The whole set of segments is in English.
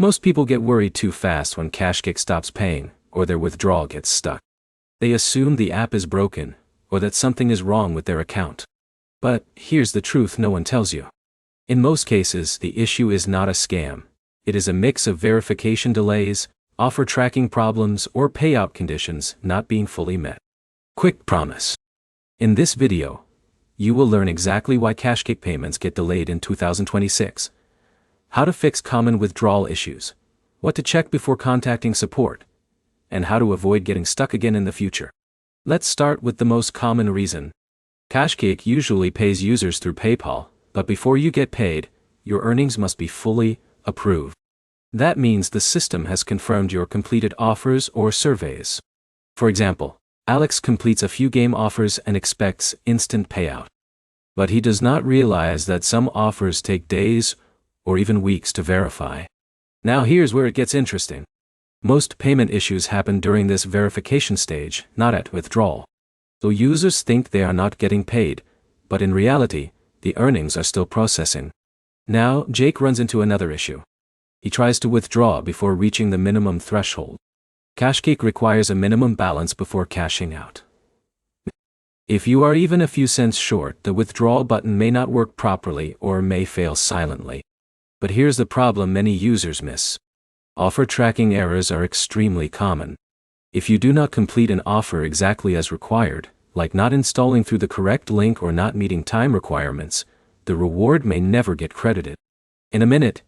Most people get worried too fast when KashKick stops paying, or their withdrawal gets stuck. They assume the app is broken, or that something is wrong with their account. But here's the truth no one tells you. In most cases, the issue is not a scam. It is a mix of verification delays, offer tracking problems, or payout conditions not being fully met. Quick promise. In this video, you will learn exactly why KashKick payments get delayed in 2026, how to fix common withdrawal issues, what to check before contacting support, and how to avoid getting stuck again in the future. Let's start with the most common reason. KashKick usually pays users through PayPal, but before you get paid, your earnings must be fully approved. That means the system has confirmed your completed offers or surveys. For example, Alex completes a few game offers and expects instant payout. But he does not realize that some offers take days or even weeks to verify. Now here's where it gets interesting. Most payment issues happen during this verification stage, not at withdrawal. So users think they are not getting paid, but in reality, the earnings are still processing. Now, Jake runs into another issue. He tries to withdraw before reaching the minimum threshold. KashKick requires a minimum balance before cashing out. If you are even a few cents short, the withdrawal button may not work properly or may fail silently. But here's the problem many users miss. Offer tracking errors are extremely common. If you do not complete an offer exactly as required, like not installing through the correct link or not meeting time requirements, the reward may never get credited. In a minute,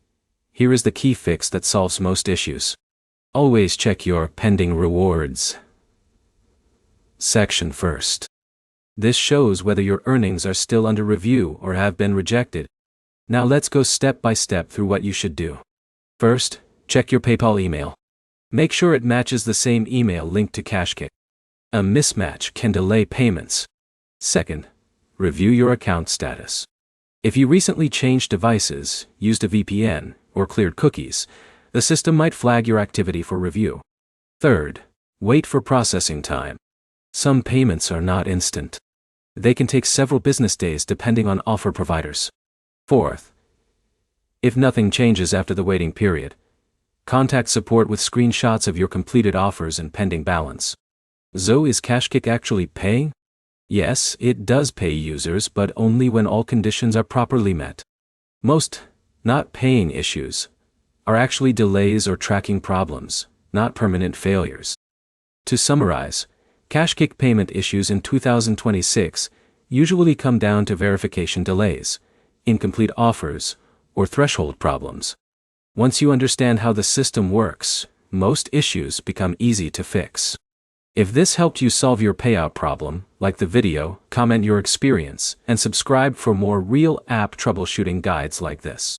here is the key fix that solves most issues. Always check your pending rewards section first. This shows whether your earnings are still under review or have been rejected. Now let's go step by step through what you should do. First, check your PayPal email. Make sure it matches the same email linked to KashKick. A mismatch can delay payments. Second, review your account status. If you recently changed devices, used a VPN, or cleared cookies, the system might flag your activity for review. Third, wait for processing time. Some payments are not instant. They can take several business days depending on offer providers. Fourth, if nothing changes after the waiting period, contact support with screenshots of your completed offers and pending balance. So is KashKick actually paying? Yes, it does pay users, but only when all conditions are properly met. Most not paying issues are actually delays or tracking problems, not permanent failures. To summarize, KashKick payment issues in 2026 usually come down to verification delays, incomplete offers, or threshold problems. Once you understand how the system works, most issues become easy to fix. If this helped you solve your payout problem, like the video, comment your experience, and subscribe for more real app troubleshooting guides like this.